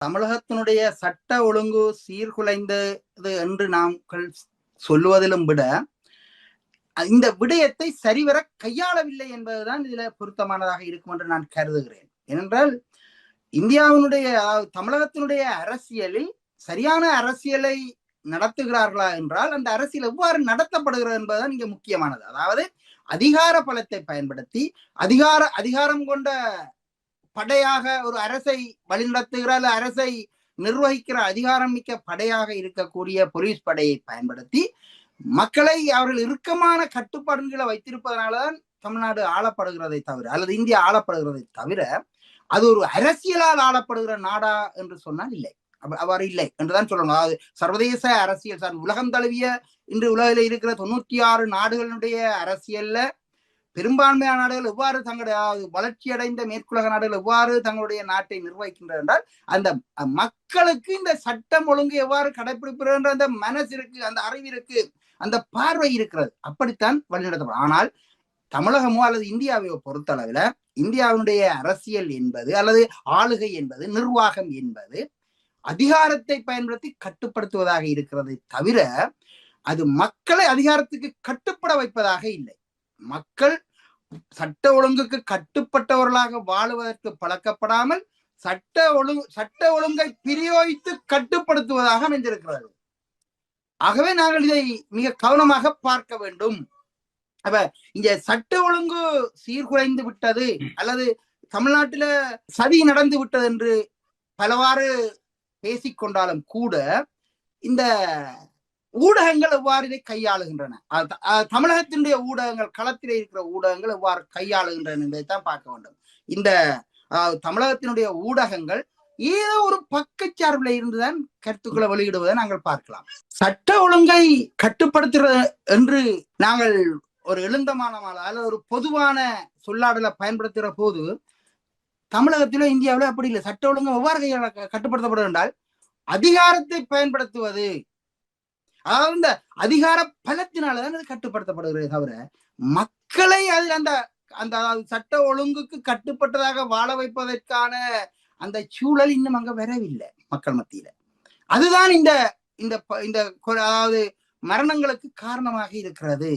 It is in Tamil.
தமிழகத்தினுடைய சட்ட ஒழுங்கு சீர்குலைந்தது என்று நாம் சொல்லுவதிலும் விட இந்த விடயத்தை சரிவர கையாளவில்லை என்பதுதான் இதுல பொருத்தமானதாக இருக்கும் என்று நான் கருதுகிறேன். ஏனென்றால் இந்தியாவினுடைய தமிழகத்தினுடைய அரசியலில் சரியான அரசியலை நடத்துகிறார்களா என்றால் அந்த அரசியல் எவ்வாறு நடத்தப்படுகிறது என்பதுதான் இங்க முக்கியமானது. அதாவது அதிகார பலத்தை பயன்படுத்தி அதிகாரம் கொண்ட படையாக ஒரு அரசை வழிநடத்துகிற அரசை நிர்வகிக்கிற அதிகாரம் மிக்க படையாக இருக்கக்கூடிய போலீஸ் படையை பயன்படுத்தி மக்களை அவர்கள் இறுக்கமான கட்டுப்பாடுகளை வைத்திருப்பதனால்தான் தமிழ்நாடு ஆளப்படுகிறதை தவிர அல்லது இந்தியா ஆளப்படுகிறதை தவிர அது ஒரு அரசியலால் ஆளப்படுகிற நாடா என்று சொன்னால் இல்லை, அவ்வாறு இல்லை என்றுதான் சொல்லணும். அதாவது சர்வதேச அரசியல் உலகம் தழுவிய இன்று உலகில் இருக்கிற 96 நாடுகளுடைய அரசியல்ல பெரும்பான்மையான நாடுகள் எவ்வாறு தங்களுடைய வளர்ச்சி அடைந்த மேற்குலக நாடுகள் எவ்வாறு தங்களுடைய நாட்டை நிர்வகிக்கின்றன என்றால் அந்த மக்களுக்கு இந்த சட்டம் ஒழுங்கு எவ்வாறு கடைபிடிப்பது அந்த மனசு இருக்கு, அந்த அறிவு இருக்கு, அந்த பார்வை இருக்கிறது. அப்படித்தான் வழிநடத்தப்படும். ஆனால் தமிழகமோ அல்லது இந்தியாவையோ பொறுத்தளவில் இந்தியாவினுடைய அரசியல் என்பது அல்லது ஆளுகை என்பது நிர்வாகம் என்பது அதிகாரத்தை பயன்படுத்தி கட்டுப்படுத்துவதாக இருக்கிறதை தவிர அது மக்களை அதிகாரத்துக்கு கட்டுப்பட வைப்பதாக இல்லை. மக்கள் சட்ட ஒழுங்குக்கு கட்டுப்பட்டவர்களாக வாழுவதற்கு பழக்கப்படாமல் சட்ட ஒழுங்கை பிரயோகித்து கட்டுப்படுத்துவதாக அமைந்திருக்கிறது. ஆகவே நாங்கள் இதை மிக கவனமாக பார்க்க வேண்டும். அப்ப இங்க சட்ட ஒழுங்கு சீர்குலைந்து விட்டது அல்லது தமிழ்நாட்டில சதி நடந்து விட்டது என்று பலவாறு பேசிக்கொண்டாலும் கூட இந்த ஊடகங்கள் எவ்வாறு இதை கையாளுகின்றன, தமிழகத்தினுடைய ஊடகங்கள், களத்திலே இருக்கிற ஊடகங்கள் எவ்வாறு கையாளுகின்றன என்பதைத்தான் பார்க்க வேண்டும். இந்த தமிழகத்தினுடைய ஊடகங்கள் ஏதோ ஒரு பக்கச்சார்பில் இருந்துதான் கருத்துக்களை வெளியிடுவதை நாங்கள் பார்க்கலாம். சட்ட ஒழுங்கை கட்டுப்படுத்துறது என்று நாங்கள் ஒரு எழுந்தமான அல்லது ஒரு பொதுவான சொல்லாடலை பயன்படுத்துகிற போது தமிழகத்திலோ இந்தியாவிலோ அப்படி இல்லை. சட்ட ஒழுங்கு எவ்வாறு கட்டுப்படுத்தப்படும் என்றால் அதிகாரத்தை பயன்படுத்துவது, அதாவது இந்த அதிகார பலத்தினாலதான் அது கட்டுப்படுத்தப்படுகிறது தவிர மக்களை அது அந்த அந்த சட்ட ஒழுங்குக்கு கட்டுப்பட்டதாக வாழ வைப்பதற்கான அந்த சூழல் இன்னும் அங்க வரவில்லை மக்கள் மத்தியில. அதுதான் இந்த இந்த அதாவது மரணங்களுக்கு காரணமாக இருக்கிறது.